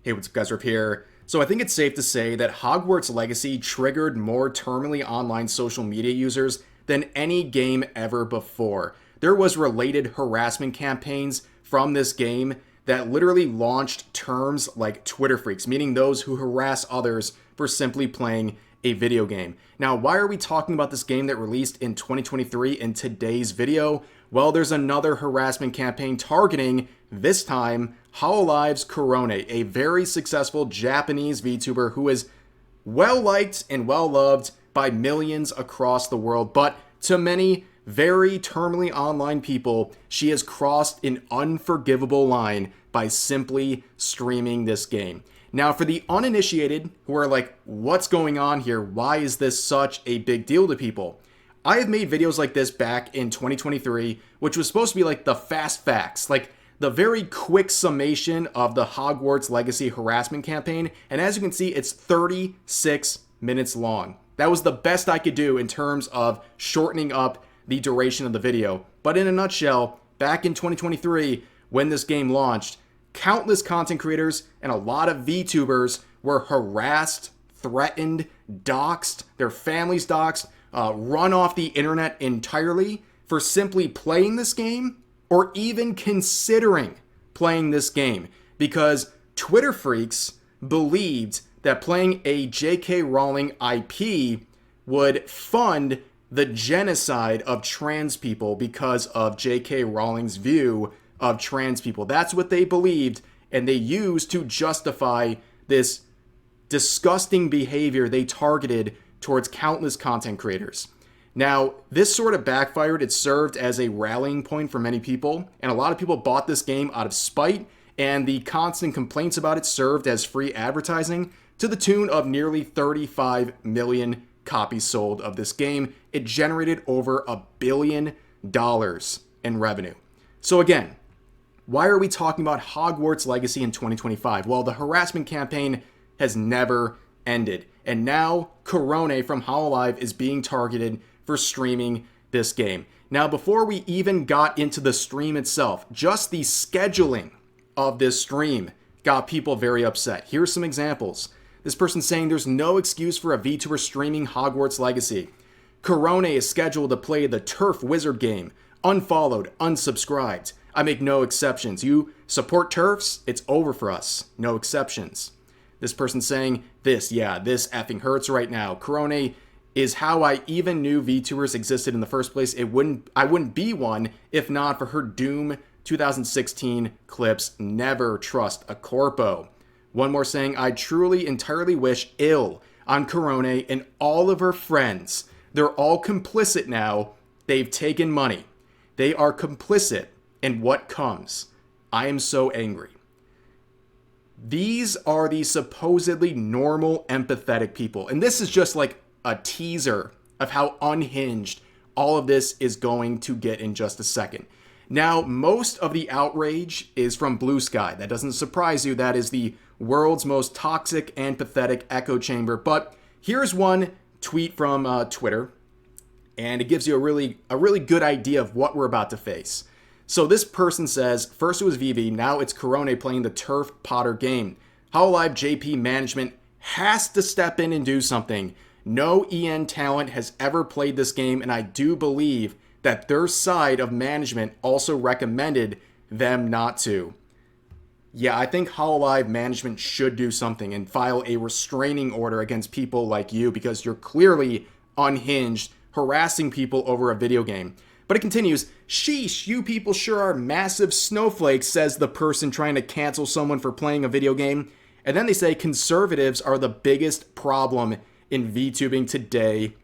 Hey, what's up guys, Rip here. So I think it's safe to say that Hogwarts Legacy triggered more terminally online social media users than any game ever before. There was related harassment campaigns from this game that literally launched terms like Twitter freaks, meaning those who harass others for simply playing a video game. Now, why are we talking about this game that released in 2023 in today's video? Well, there's another harassment campaign targeting, this time, Hololive's Korone, a very successful Japanese VTuber who is well liked and well loved by millions across the world. But to many very terminally online people, she has crossed an unforgivable line by simply streaming this game. Now, for the uninitiated who are like, what's going on here? Why is this such a big deal to people? I have made videos like this back in 2023, which was supposed to be like the fast facts, like the very quick summation of the Hogwarts Legacy harassment campaign. And as you can see, it's 36 minutes long. That was the best I could do in terms of shortening up the duration of the video. But in a nutshell, back in 2023, when this game launched, countless content creators and a lot of VTubers were harassed, threatened, doxxed, their families doxxed, run off the internet entirely for simply playing this game or even considering playing this game, because Twitter freaks believed that playing a J.K. Rowling IP would fund the genocide of trans people because of J.K. Rowling's view of trans people. That's what they believed, and they used to justify this disgusting behavior they targeted towards countless content creators. Now, this sort of backfired. It served as a rallying point for many people, and a lot of people bought this game out of spite, and the constant complaints about it served as free advertising to the tune of nearly 35 million copies sold of this game. It generated over $1 billion in revenue. So again, why are we talking about Hogwarts Legacy in 2025? Well, the harassment campaign has never ended, and now Korone from Hololive is being targeted for streaming this game. Now, before we even got into the stream itself, just the scheduling of this stream got people very upset. Here's some examples. This person saying there's no excuse for a VTuber streaming Hogwarts Legacy. Korone is scheduled to play the Turf Wizard game. Unfollowed, unsubscribed. I make no exceptions. You support turfs? It's over for us. No exceptions. This person saying this this effing hurts right now. Korone is how I even knew VTubers existed in the first place. I wouldn't be one if not for her Doom 2016 clips. Never trust a corpo. One more saying, I truly entirely wish ill on Korone and all of her friends. They're all complicit now. They've taken money. They are complicit in what comes. I am so angry. These are the supposedly normal, empathetic people. And this is just like a teaser of how unhinged all of this is going to get in just a second. Now, most of the outrage is from Blue Sky. That doesn't surprise you. That is the world's most toxic and pathetic echo chamber. But here's one tweet from Twitter, and it gives you a really good idea of what we're about to face. So this person says, first it was VV, now it's Korone playing the Turf Potter game. Hololive JP management has to step in and do something. No EN talent has ever played this game, and I do believe that their side of management also recommended them not to. Yeah, I think Hololive management should do something and file a restraining order against people like you, because you're clearly unhinged, harassing people over a video game. But it continues, sheesh, you people sure are massive snowflakes, says the person trying to cancel someone for playing a video game. And then they say conservatives are the biggest problem in VTubing today,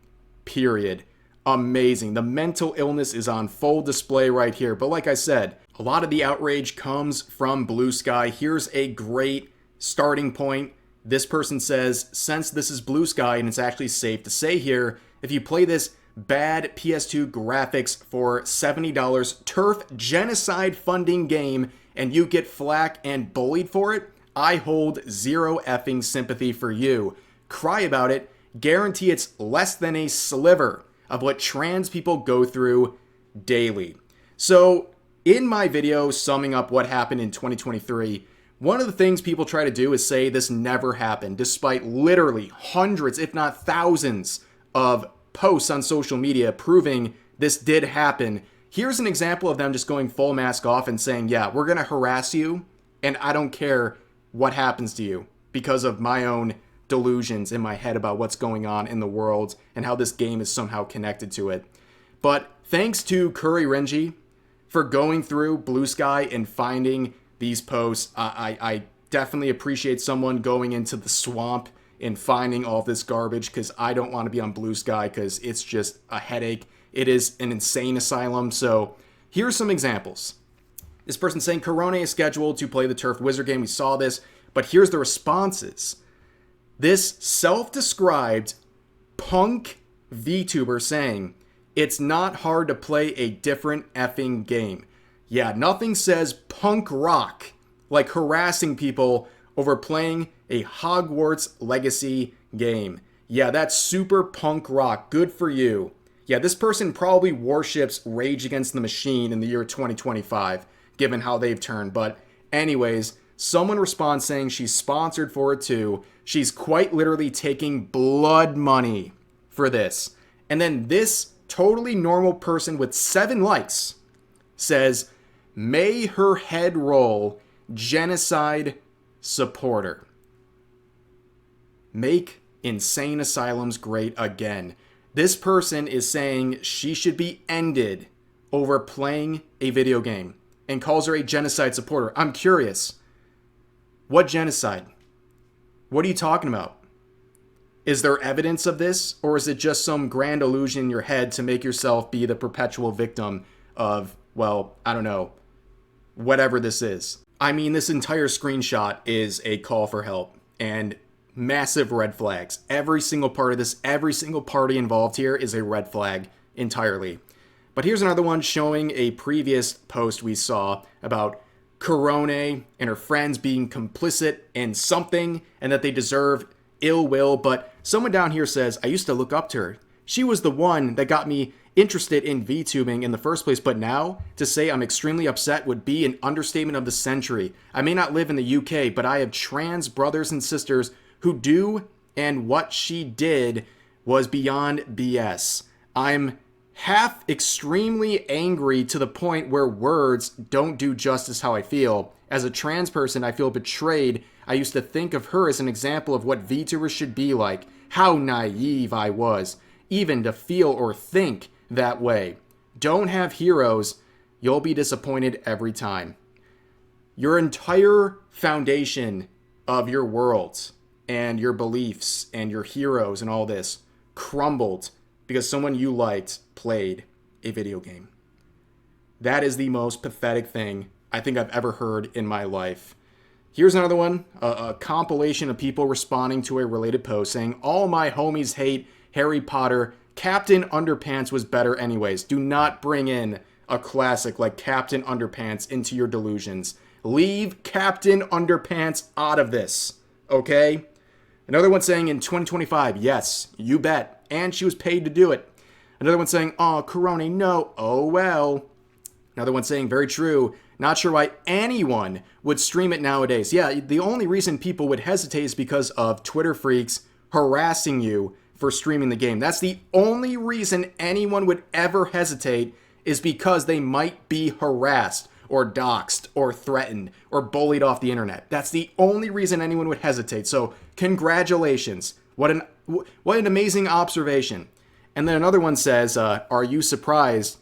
period. Amazing. The mental illness is on full display right here. But like I said, a lot of the outrage comes from Blue Sky. Here's a great starting point. This person says, since this is Blue Sky, and it's actually safe to say here, if you play this bad PS2 graphics for $70 turf genocide funding game and you get flack and bullied for it, I hold zero effing sympathy for you. Cry about it. Guarantee it's less than a sliver of what trans people go through daily. So in my video summing up what happened in 2023, One of the things people try to do is say this never happened, despite literally hundreds, if not thousands, of posts on social media proving this did happen. Here's an example of them just going full mask off and saying, yeah, we're going to harass you, and I don't care what happens to you because of my own delusions in my head about what's going on in the world and how this game is somehow connected to it. But thanks to Curry Renji for going through Blue Sky and finding these posts. I definitely appreciate someone going into the swamp and finding all this garbage, because I don't want to be on Blue Sky because it's just a headache. It is an insane asylum. So here's some examples. This person saying Korone is scheduled to play the Turf Wizard game. We saw this, but here's the responses. This self-described punk VTuber saying, it's not hard to play a different effing game. Yeah, nothing says punk rock like harassing people over playing a Hogwarts Legacy game. Yeah, that's super punk rock. Good for you. Yeah, this person probably worships Rage Against the Machine in the year 2025, given how they've turned. But anyways, someone responds saying she's sponsored for it too. She's quite literally taking blood money for this. And then this totally normal person with 7 likes says, may her head roll, genocide supporter. Make insane asylums great again. This person is saying she should be ended over playing a video game and calls her a genocide supporter. I'm curious. What genocide? What are you talking about? Is there evidence of this, or is it just some grand illusion in your head to make yourself be the perpetual victim of, well, I don't know, whatever this is? I mean, this entire screenshot is a call for help and massive red flags. Every single part of this, every single party involved here is a red flag entirely. But here's another one showing a previous post we saw about Korone and her friends being complicit in something and that they deserve ill will. But someone down here says, I used to look up to her. She was the one that got me interested in VTubing in the first place, but now to say I'm extremely upset would be an understatement of the century. I may not live in the UK, but I have trans brothers and sisters who do, and what she did was beyond BS. I'm half extremely angry to the point where words don't do justice how I feel. As a trans person, I feel betrayed. I used to think of her as an example of what VTubers should be like. How naive I was, even to feel or think that way. Don't have heroes, you'll be disappointed every time. Your entire foundation of your world and your beliefs and your heroes and all this crumbled because someone you liked played a video game. That is the most pathetic thing I think I've ever heard in my life. Here's another one, a compilation of people responding to a related post saying, all my homies hate Harry Potter. Captain Underpants was better anyways. Do not bring in a classic like Captain Underpants into your delusions. Leave Captain Underpants out of this, okay? Another one saying in 2025, yes, you bet. And she was paid to do it. Another one saying, oh, Korone, no. Oh, well. Another one saying, very true. Not sure why anyone would stream it nowadays. Yeah, the only reason people would hesitate is because of Twitter freaks harassing you for streaming the game. That's the only reason anyone would ever hesitate, is because they might be harassed or doxxed or threatened or bullied off the internet. That's the only reason anyone would hesitate. So congratulations. What an amazing observation. And then another one says, are you surprised?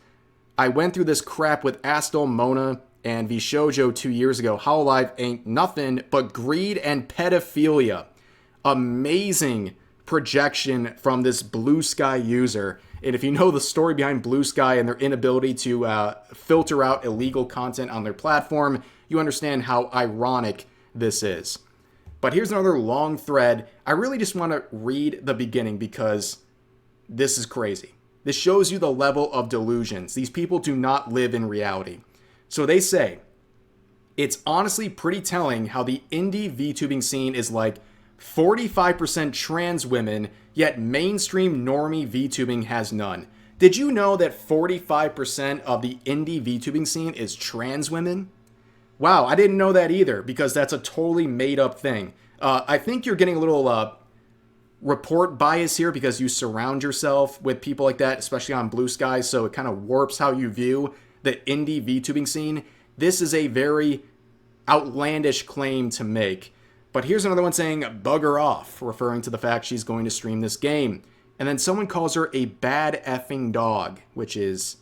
I went through this crap with Astel, Mona, and Vshoujo 2 years ago. Hololive ain't nothing but greed and pedophilia. Amazing projection from this Blue Sky user. And if you know the story behind Blue Sky and their inability to filter out illegal content on their platform, you understand how ironic this is. But here's another long thread. I really just want to read the beginning because this is crazy. This shows you the level of delusions. These people do not live in reality. So they say, it's honestly pretty telling how the indie VTubing scene is like 45% trans women, yet mainstream normie VTubing has none. Did you know that 45% of the indie VTubing scene is trans women? Wow, I didn't know that either because that's a totally made up thing. I think you're getting a little report bias here because you surround yourself with people like that, especially on Blue Sky, so it kind of warps how you view the indie VTubing scene. This is a very outlandish claim to make. But here's another one saying, bugger off, referring to the fact she's going to stream this game. And then someone calls her a bad effing dog, which is...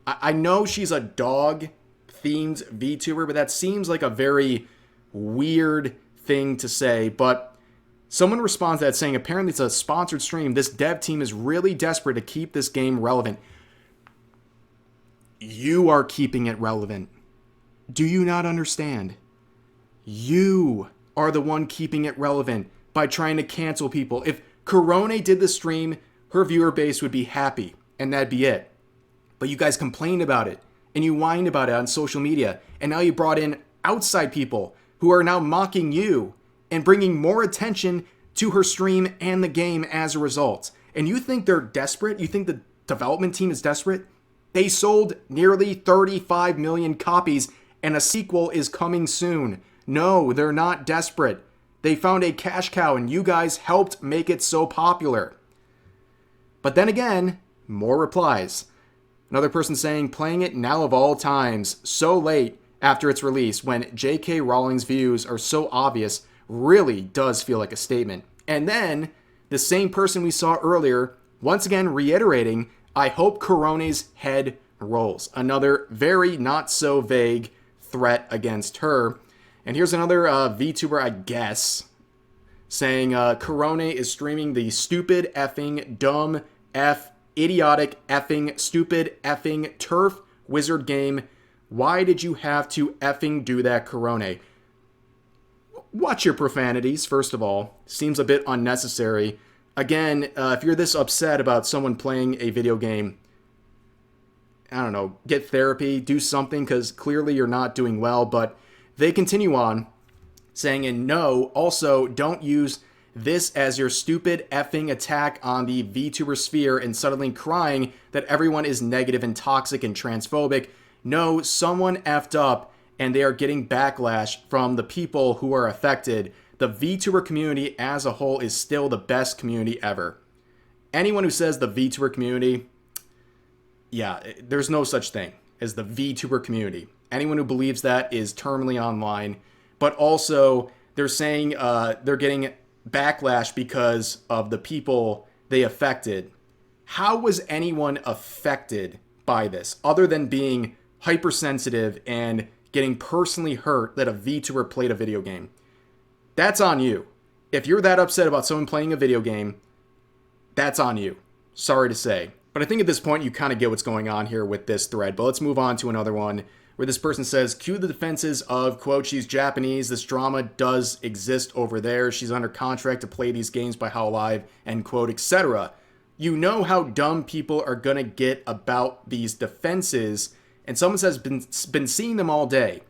I know she's a dog-themed VTuber, but that seems like a very weird thing to say. But someone responds to that saying, apparently it's a sponsored stream. This dev team is really desperate to keep this game relevant. You are keeping it relevant. Do you not understand? You are the one keeping it relevant by trying to cancel people. If Korone did the stream, her viewer base would be happy, and that'd be it. But you guys complained about it, and you whined about it on social media, and now you brought in outside people who are now mocking you and bringing more attention to her stream and the game as a result. And you think they're desperate? You think the development team is desperate? They sold nearly 35 million copies, and a sequel is coming soon. No, they're not desperate. They found a cash cow, and you guys helped make it so popular. But then again, more replies. Another person saying, playing it now of all times, so late after its release, when J.K. Rowling's views are so obvious, really does feel like a statement. And then, the same person we saw earlier, once again reiterating, I hope Korone's head rolls. Another very not so vague threat against her. And here's another VTuber, I guess, saying Korone is streaming the stupid effing dumb F idiotic effing stupid effing turf wizard game. Why did you have to effing do that, Korone? Watch your profanities, first of all. Seems a bit unnecessary. Again, if you're this upset about someone playing a video game, I don't know, get therapy, do something, because clearly you're not doing well. But they continue on, saying, and no, also don't use this as your stupid effing attack on the VTuber sphere and suddenly crying that everyone is negative and toxic and transphobic. No, someone effed up and they are getting backlash from the people who are affected. The VTuber community as a whole is still the best community ever. Anyone who says the VTuber community, yeah, there's no such thing as the VTuber community. Anyone who believes that is terminally online. But also, they're saying they're getting backlash because of the people they affected. How was anyone affected by this other than being hypersensitive and getting personally hurt that a VTuber played a video game? That's on you. If you're that upset about someone playing a video game, that's on you. Sorry to say. But I think at this point you kind of get what's going on here with this thread. But let's move on to another one where this person says, cue the defenses of, quote, she's Japanese, this drama does exist over there, she's under contract to play these games by hololive, end quote, etc. You know how dumb people are going to get about these defenses, and someone says, been seeing them all day.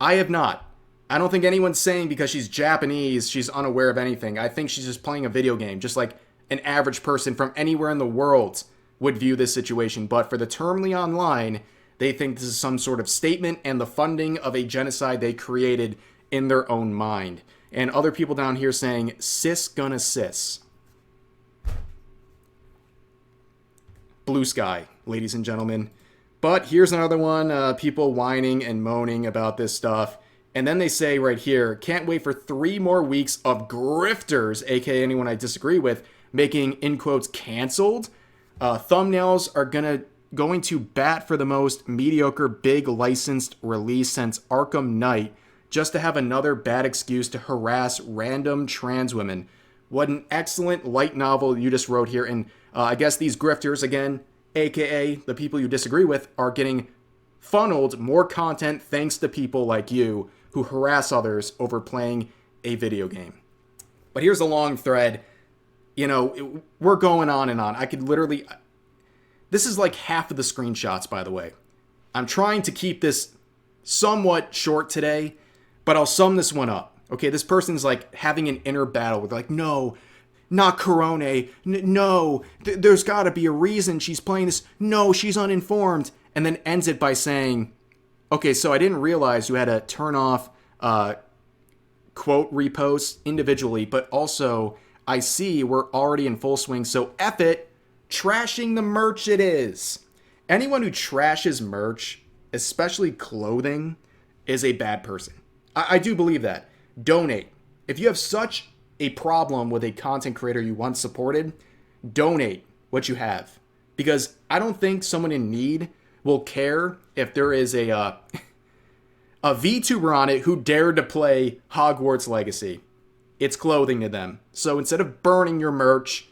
I have not. I don't think anyone's saying because she's Japanese, she's unaware of anything. I think she's just playing a video game, just like an average person from anywhere in the world would view this situation. But for the terminally online, they think this is some sort of statement and the funding of a genocide they created in their own mind. And other people down here saying, cis gonna cis. Blue sky, ladies and gentlemen. But here's another one, people whining and moaning about this stuff. And then they say right here, can't wait for 3 more weeks of grifters, aka anyone I disagree with, making, in quotes, canceled. Thumbnails are going to bat for the most mediocre big licensed release since Arkham Knight, just to have another bad excuse to harass random trans women. What an excellent light novel you just wrote here. And I guess these grifters, again, aka the people you disagree with, are getting funneled more content thanks to people like you who harass others over playing a video game. But here's a long thread. You know, we're going on and on. I could literally... This is like half of the screenshots, by the way. I'm trying to keep this somewhat short today, but I'll sum this one up. Okay, this person's like having an inner battle with like, no, not Korone. No, there's got to be a reason she's playing this. No, she's uninformed. And then ends it by saying, Okay, so I didn't realize you had to turn off quote reposts individually, but also I see we're already in full swing, so F it, trashing the merch it is. Anyone who trashes merch, especially clothing, is a bad person. I do believe that. Donate. If you have such a problem with a content creator you once supported, donate what you have. Because I don't think someone in need will care if there is a VTuber on it who dared to play Hogwarts Legacy. It's clothing to them. So instead of burning your merch,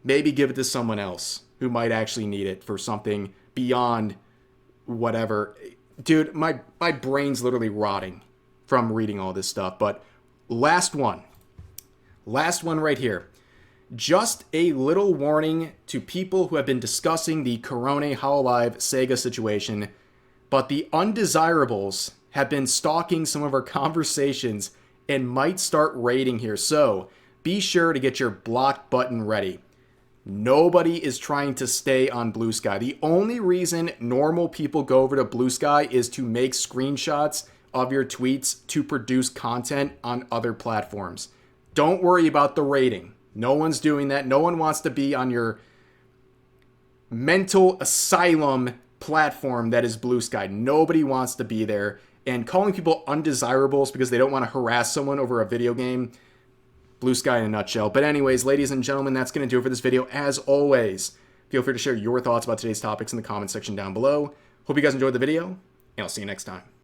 maybe give it to someone else who might actually need it for something beyond whatever. Dude, my brain's literally rotting from reading all this stuff. But last one right here. Just a little warning to people who have been discussing the Korone hololive Sega situation, but the undesirables have been stalking some of our conversations and might start raiding here. So be sure to get your block button ready. Nobody is trying to stay on Blue Sky. The only reason normal people go over to Blue Sky is to make screenshots of your tweets to produce content on other platforms. Don't worry about the rating. No one's doing that. No one wants to be on your mental asylum platform that is Blue Sky. Nobody wants to be there. And calling people undesirables because they don't want to harass someone over a video game, Blue Sky in a nutshell. But anyways, ladies and gentlemen, that's going to do it for this video. As always, feel free to share your thoughts about today's topics in the comment section down below. Hope you guys enjoyed the video, and I'll see you next time.